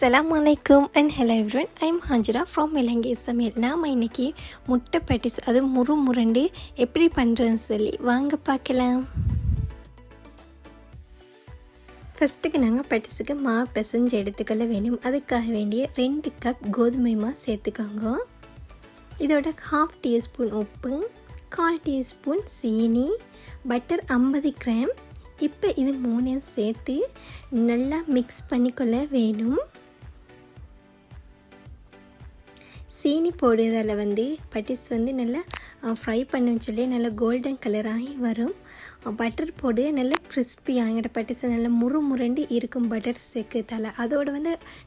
Assalamualaikum and hello everyone. I am Hajira from Melange சமையல். நாம இன்னைக்கு முட்டை பேட்டிஸ் அது முருண்டு எப்படி பண்றதுன்னு சொல்லி வாங்க பார்க்கலாம். ஃபர்ஸ்ட்டுக்கு நாங்கள் பேட்டிஸுக்கு மாவு பிசைஞ்சு எடுத்துக்கொள்ள வேணும். அதுக்காக வேண்டிய 2 கப் கோதுமை மாவு சேர்த்துக்கோங்க. இதோட 1/2 டீஸ்பூன் உப்பு, 1/4 டீஸ்பூன் சீனி, பட்டர் 50 கிராம். இப்போ இது மூணையும் சேர்த்து நல்லா மிக்ஸ் பண்ணிக்கொள்ள வேணும். சீனி போடுறதால் பட்டிஸ் நல்லா ஃப்ரை பண்ண சொல்லி நல்லா கோல்டன் கலர் ஆகி வரும். பட்டர் போடு நல்லா கிறிஸ்பியாக எங்கிட்ட பட்டிஸ் நல்லா முருண்டு இருக்கும். பட்டர் சேர்க்கத்தால அதோடு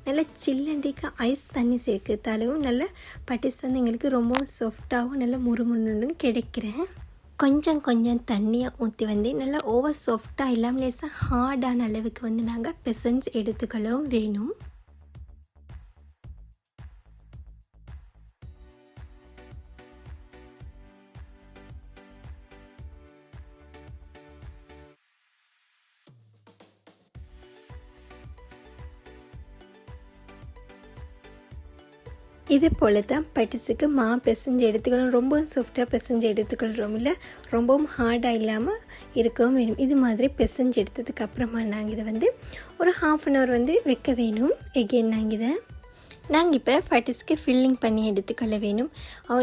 நல்லா சில்லண்டிக்கு ஐஸ் தண்ணி சேர்க்கத்தாலும் நல்லா பட்டிஸ் எங்களுக்கு ரொம்பவும் சாஃப்டாகவும் நல்லா முருன்னு கிடைக்கிறேன். கொஞ்சம் தண்ணியை ஊற்றி நல்லா ஓவர் சாஃப்டாக இல்லாமல் லேசாக ஹார்டான அளவுக்கு நாங்கள் பிசைஞ்சு எடுத்துக்கவும் வேணும். இதே போல் தான் பட்டிஸுக்கு மாவு பிசைஞ்சு எடுத்துக்கணும். ரொம்பவும் சாஃப்டாக பிசைஞ்சு எடுத்துக்கொள்கிறோம், இல்லை ரொம்பவும் ஹார்டாக இல்லாமல் இருக்கவும் வேணும். இது மாதிரி பிசைஞ்சு எடுத்ததுக்கு அப்புறமா நாங்கள் இதை ஒரு 1/2 hour வைக்க வேணும். எகெயின் நாங்கள் இப்போ பட்டிஸ்க்கு ஃபில்லிங் பண்ணி எடுத்துக்கொள்ள வேணும்.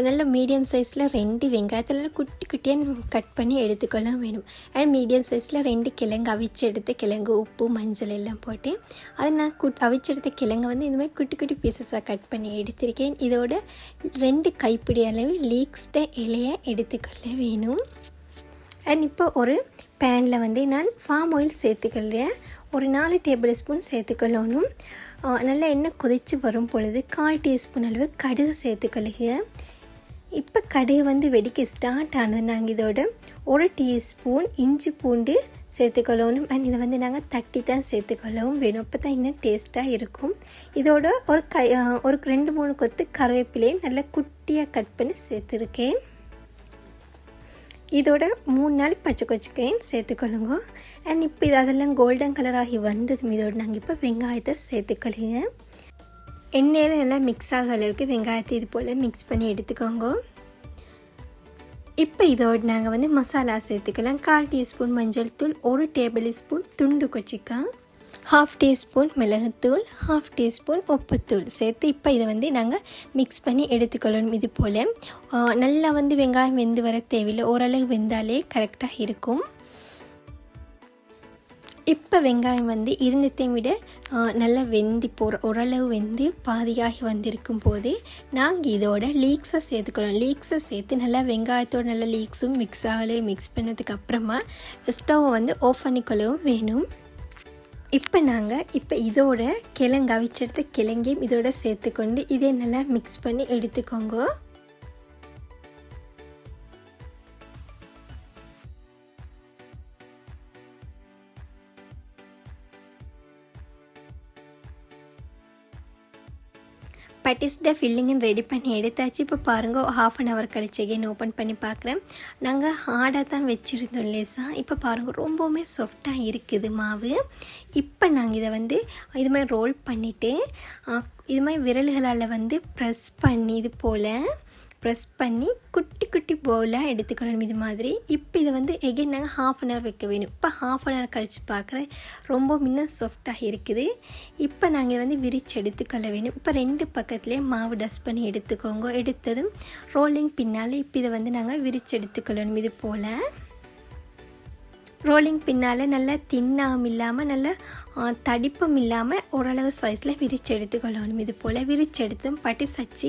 நல்ல மீடியம் சைஸில் 2 வெங்காயத்தில் குட்டி குட்டியாக கட் பண்ணி எடுத்துக்கொள்ள வேணும். அண்ட் மீடியம் சைஸில் 2 கிழங்கு அவிச்சு எடுத்த கிழங்கு, உப்பு, மஞ்சள் எல்லாம் போட்டு அதை நான் அவிச்சு எடுத்த கிழங்கு இது மாதிரி குட்டி குட்டி பீசஸாக கட் பண்ணி எடுத்திருக்கேன். இதோட 2 கைப்பிடி அளவு லீக்ஸ்ட இலையை எடுத்துக்கொள்ள வேணும். அண்ட் இப்போ ஒரு பேனில் நான் ஃபார்ம் ஆயில் சேர்த்துக்கொள்கிறேன். ஒரு 4 டேபிள் ஸ்பூன் சேர்த்துக்கொள்ளணும். நல்லா எண்ணெய் கொதித்து வரும் பொழுது 1/4 டீஸ்பூன் அளவு கடுகு சேர்த்துக்கொள்ளுங்க. இப்போ கடுகு வெடிக்க ஸ்டார்ட் ஆனது நாங்கள் இதோட 1 டீஸ்பூன் இஞ்சி பூண்டு சேர்த்துக்கொள்ளணும். அண்ட் இதை நாங்கள் தட்டி தான் சேர்த்துக்கொள்ளவும் வேணும். அப்போ தான் இன்னும் டேஸ்ட்டாக இருக்கும். இதோட ஒரு 2-3 கொத்து கருவேப்பிலையும் நல்லா குட்டியாக கட் பண்ணி சேர்த்துருக்கேன். இதோட 3-4 பச்சை கொச்சிக்கையும் சேர்த்துக்கொள்ளுங்க. அண்ட் இப்போ அதெல்லாம் கோல்டன் கலர் ஆகி வந்ததும் இதோட நாங்கள் இப்போ வெங்காயத்தை சேர்த்துக்கொள்ளுங்க. எண்ணெயில் நல்லா மிக்ஸ் ஆக அளவுக்கு வெங்காயத்தை இது போல் மிக்ஸ் பண்ணி எடுத்துக்கோங்க. இப்போ இதோடு நாங்கள் மசாலா சேர்த்துக்கலாம். 1/4 டீஸ்பூன் மஞ்சள் தூள், 1 டேபிள் ஸ்பூன் துண்டு கொச்சிக்காய், 1/2 டீஸ்பூன் மிளகுத்தூள், 1/2 டீஸ்பூன் உப்புத்தூள் சேர்த்து இப்போ இதை நாங்கள் மிக்ஸ் பண்ணி எடுத்துக்கொள்ளணும். இது போல் நல்லா வெங்காயம் வெந்து வர தேவையில்லை, ஓரளவு வெந்தாலே கரெக்டாக இருக்கும். இப்போ வெங்காயம் இருந்ததையும் விட நல்லா வெந்து ஓரளவு வெந்து பாதியாகி வந்திருக்கும் போதே நாங்கள் இதோட லீக்ஸை சேர்த்துக்கிறோம். லீக்ஸை சேர்த்து நல்லா வெங்காயத்தோட நல்லா லீக்ஸும் மிக்ஸ் ஆகலை. மிக்ஸ் பண்ணதுக்கு அப்புறமா ஸ்டவ்வை ஆஃப் பண்ணிக்கொள்ளவும் வேணும். இப்போ நாங்கள் இதோட கிழங்கு அவிச்செடுத்த கிழங்கையும் இதோட சேர்த்துக்கொண்டு இதே நல்லா மிக்ஸ் பண்ணி எடுத்துக்கோங்க. பட்டிஸ்ட ஃபில்லிங்கு ரெடி பண்ணி எடுத்தாச்சு. இப்போ பாருங்கள், 1/2 hour கழிச்சு எகைன் ஓப்பன் பண்ணி பார்க்குறேன். நாங்கள் ஹார்டாக தான் வச்சுருந்தோம் லேசாக. இப்போ பாருங்கள், ரொம்பவுமே சாஃப்டாக இருக்குது மாவு. இப்போ நாங்கள் இதை இது மாதிரி ரோல் பண்ணிவிட்டு இது மாதிரி விரல்களால் ப்ரெஸ் பண்ணி இது போல் ப்ரெஸ் பண்ணி குட்டி குட்டி பவுலாக எடுத்துக்கணும் இது மாதிரி. இப்போ இதை எகைன் நாங்கள் 1/2 hour வைக்க வேணும். இப்போ 1/2 hour கழித்து பார்க்குறேன், ரொம்ப இன்னும் சாஃப்டாக இருக்குது. இப்போ நாங்கள் விரித்து எடுத்துக்கொள்ள வேணும். இப்போ 2 பக்கத்துலேயே மாவு டஸ்ட் பண்ணி எடுத்துக்கோங்க. எடுத்ததும் ரோலிங் பின்னால் இப்போ இதை நாங்கள் விரித்து எடுத்துக்கொள்ளணும். இது போல் ரோலிங் பின்னால் நல்லா தின்னாகவும் இல்லாமல் நல்லா தடிப்பும் இல்லாமல் ஓரளவு சைஸில் விரித்து எடுத்துக்கொள்ளணும். இது போல் விரித்து எடுத்தும் பட்டிஸ் வச்சு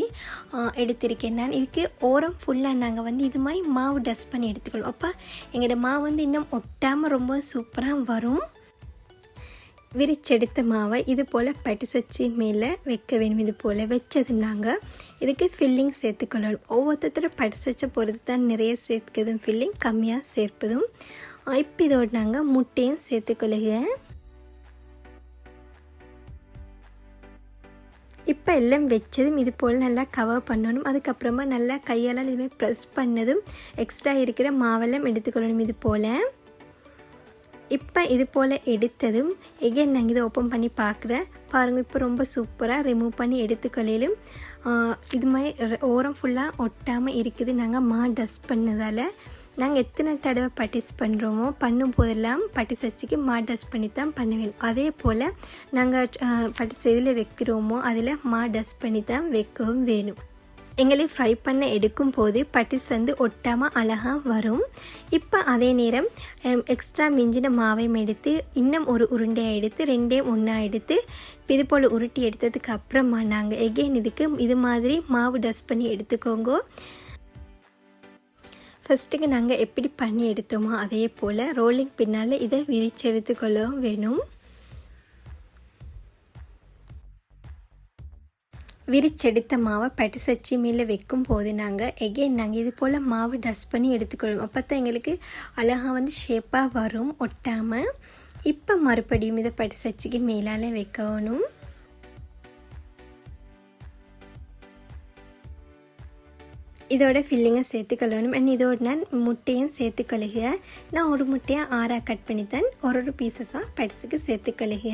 எடுத்திருக்கேன் நான். இதுக்கு ஓரம் ஃபுல்லாக நாங்கள் இது மாதிரி மாவு டஸ்ட் பண்ணி எடுத்துக்கொள்வோம். அப்போ எங்களோட மாவு இன்னும் ஒட்டாமல் ரொம்ப சூப்பராக வரும். விரிச்செடுத்த மாவை இது போல் பட்டிஸ் வச்சு மேலே வைக்க வேணும். இது போல் வச்சது நாங்கள் இதுக்கு ஃபில்லிங் சேர்த்துக்கொள்ளணும். ஒவ்வொருத்தரோட பட்டிஸ் வச்ச பொறுத்து தான் நிறைய சேர்க்கிறதும் ஃபில்லிங் கம்மியாக சேர்ப்பதும். இப்போ இதோடு நாங்கள் முட்டையும் சேர்த்துக்கொள்ளுங்க. இப்போ எல்லாம் வச்சதும் இது போல் நல்லா கவர் பண்ணணும். அதுக்கப்புறமா நல்லா கையால் இதுமாதிரி ப்ரெஸ் பண்ணதும் எக்ஸ்ட்ரா இருக்கிற மாவெல்லாம் எடுத்துக்கொள்ளணும். இது போல் இப்போ இது போல் எடுத்ததும் எகைன் நாங்கள் இதை ஓப்பன் பண்ணி பார்க்குறேன். பாருங்கள், இப்போ ரொம்ப சூப்பராக ரிமூவ் பண்ணி எடுத்துக்கொள்ளையிலும் இது மாதிரி ஓரம் ஃபுல்லாக ஒட்டாமல் இருக்குது. நாங்கள் டஸ்ட் பண்ணதால் நாங்கள் எத்தனை தடவை பட்டிஸ் பண்ணுறோமோ பண்ணும் போதெல்லாம் பட்டிஸ் வச்சுக்கு டஸ்ட் பண்ணி தான் பண்ண வேணும். அதே போல் நாங்கள் பட்டிஸ் எதில் வைக்கிறோமோ அதில் டஸ்ட் பண்ணி தான் வைக்கவும் வேணும். எங்களை ஃப்ரை பண்ண எடுக்கும் போது பட்டிஸ் ஒட்டாமல் அழகாக வரும். இப்போ அதே நேரம் எக்ஸ்ட்ரா மிஞ்சின மாவையும் எடுத்து இன்னும் ஒரு உருண்டையாக எடுத்து ரெண்டையும் ஒன்றா எடுத்து இது போல் உருட்டி எடுத்ததுக்கு அப்புறமா நாங்கள் எகெயின் இதுக்கு இது மாதிரி மாவு டஸ்ட் பண்ணி எடுத்துக்கோங்க. ஃபஸ்ட்டுக்கு நாங்கள் எப்படி பண்ணி எடுத்தோமோ அதே போல் ரோலிங் பின்னால் இதை விரித்து எடுத்துக்கொள்ளவும் வேணும். விரிச்செடுத்த மாவை பட்டிஸ் அச்சு மேலே வைக்கும் போது நாங்கள் இது போல் மாவு டஸ்ட் பண்ணி எடுத்துக்கொள்வோம். அப்போ தான் எங்களுக்கு அழகாக ஷேப்பாக வரும், ஒட்டாமல். இப்போ மறுபடியும் இதை பட்டிஸ் அச்சுக்கு மேலால் வைக்கணும். இதோட ஃபில்லிங்கை சேர்த்துக்கொள்ளணும். அண்ட் இதோட நான் முட்டையும் சேர்த்துக்கொள்ளுக. நான் ஒரு முட்டையை 6ஆக கட் பண்ணி தான் ஒரு பீசஸாக பட்டிஸுக்கு சேர்த்துக்கொள்ளுக.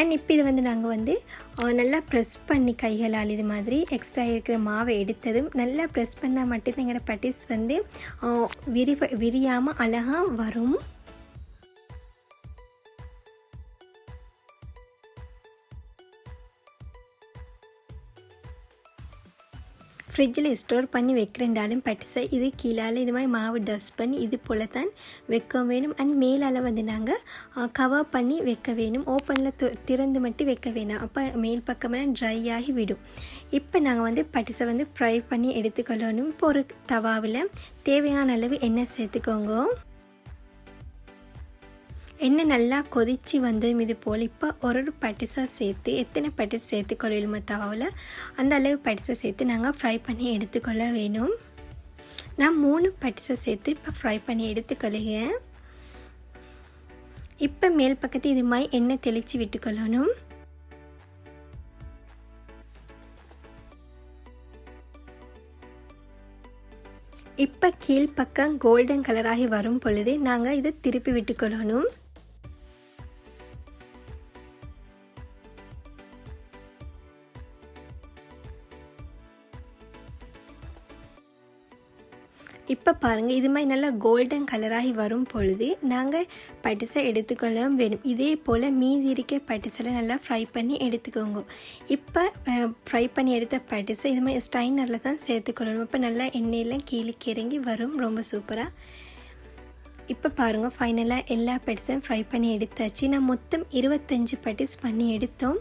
அண்ட் இப்போ இது நாங்கள் நல்லா ப்ரெஸ் பண்ணி கைகளால் இது மாதிரி எக்ஸ்ட்ரா இருக்கிற மாவை எடுத்ததும் நல்லா ப்ரெஸ் பண்ணால் மட்டும்தான் எங்களோட பட்டிஸ் விரியாமல் அழகாக வரும். ஃப்ரிட்ஜில் ஸ்டோர் பண்ணி வைக்கிறேன்டாலும் பட்டிஸை இது கீழால் இது மாதிரி மாவு டஸ்ட் பண்ணி இது போல் தான் வைக்க வேணும். அண்ட் மேலால் நாங்கள் கவர் பண்ணி வைக்க வேணும். ஓப்பனில் திறந்து மட்டும் வைக்க வேணாம், அப்போ மேல் பக்கமெல்லாம் ட்ரை ஆகி விடும். இப்போ நாங்கள் பட்டிஸை ஃப்ரை பண்ணி எடுத்துக்கொள்ளணும். இப்போ ஒரு தவாவில் தேவையான அளவு எண்ணெய் சேர்த்துக்கோங்க. எண்ணெய் நல்லா கொதித்து வந்ததும் இது போல் இப்போ ஒரு பட்டிஸாக சேர்த்து எத்தனை பட்டிஸ் சேர்த்துக்கொள்ளலுமோ தவாவில் அந்த அளவு பட்டிஸை சேர்த்து நாங்கள் ஃப்ரை பண்ணி எடுத்துக்கொள்ள வேணும். நான் 3 பட்டிஸை சேர்த்து இப்போ ஃப்ரை பண்ணி எடுத்துக்கொள்ளுங்க. இப்போ மேல் பக்கத்து இது மாதிரி எண்ணெய் தெளித்து விட்டுக்கொள்ளணும். இப்போ கீழ்ப்பக்கம் கோல்டன் கலராகி வரும் பொழுது நாங்கள் இதை திருப்பி விட்டுக்கொள்ளணும். இப்போ பாருங்கள், இது மாதிரி நல்லா கோல்டன் கலராகி வரும் பொழுது நாங்கள் பட்டிஸை எடுத்துக்கொள்ளவும் வேணும். இதே போல் மீதி இருக்க பட்டிஸில் நல்லா ஃப்ரை பண்ணி எடுத்துக்கோங்க. இப்போ ஃப்ரை பண்ணி எடுத்த பட்டிஸை இது மாதிரி ஸ்டைனரில் தான் சேர்த்துக்கொள்ளணும். இப்போ நல்லா எண்ணெயெல்லாம் கீழே இறங்கி வரும், ரொம்ப சூப்பராக. இப்போ பாருங்கள், ஃபைனலாக எல்லா பட்டிஸையும் ஃப்ரை பண்ணி எடுத்தாச்சு. நான் மொத்தம் 25 பட்டிஸ் பண்ணி எடுத்தோம்.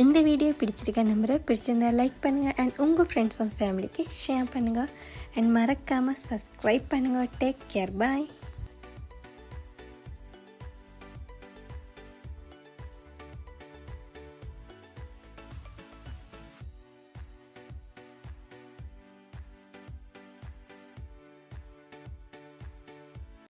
இந்த வீடியோ பிடிச்சிருக்க நம்புகிறேன். பிடிச்சிருந்தா லைக் பண்ணுங்கள் அண்ட் உங்கள் ஃப்ரெண்ட்ஸ் அண்ட் ஃபேமிலிக்கு ஷேர் பண்ணுங்கள். அண்ட் மறக்காமல் சப்ஸ்கிரைப் பண்ணுங்கள். டேக் கேர், பாய்.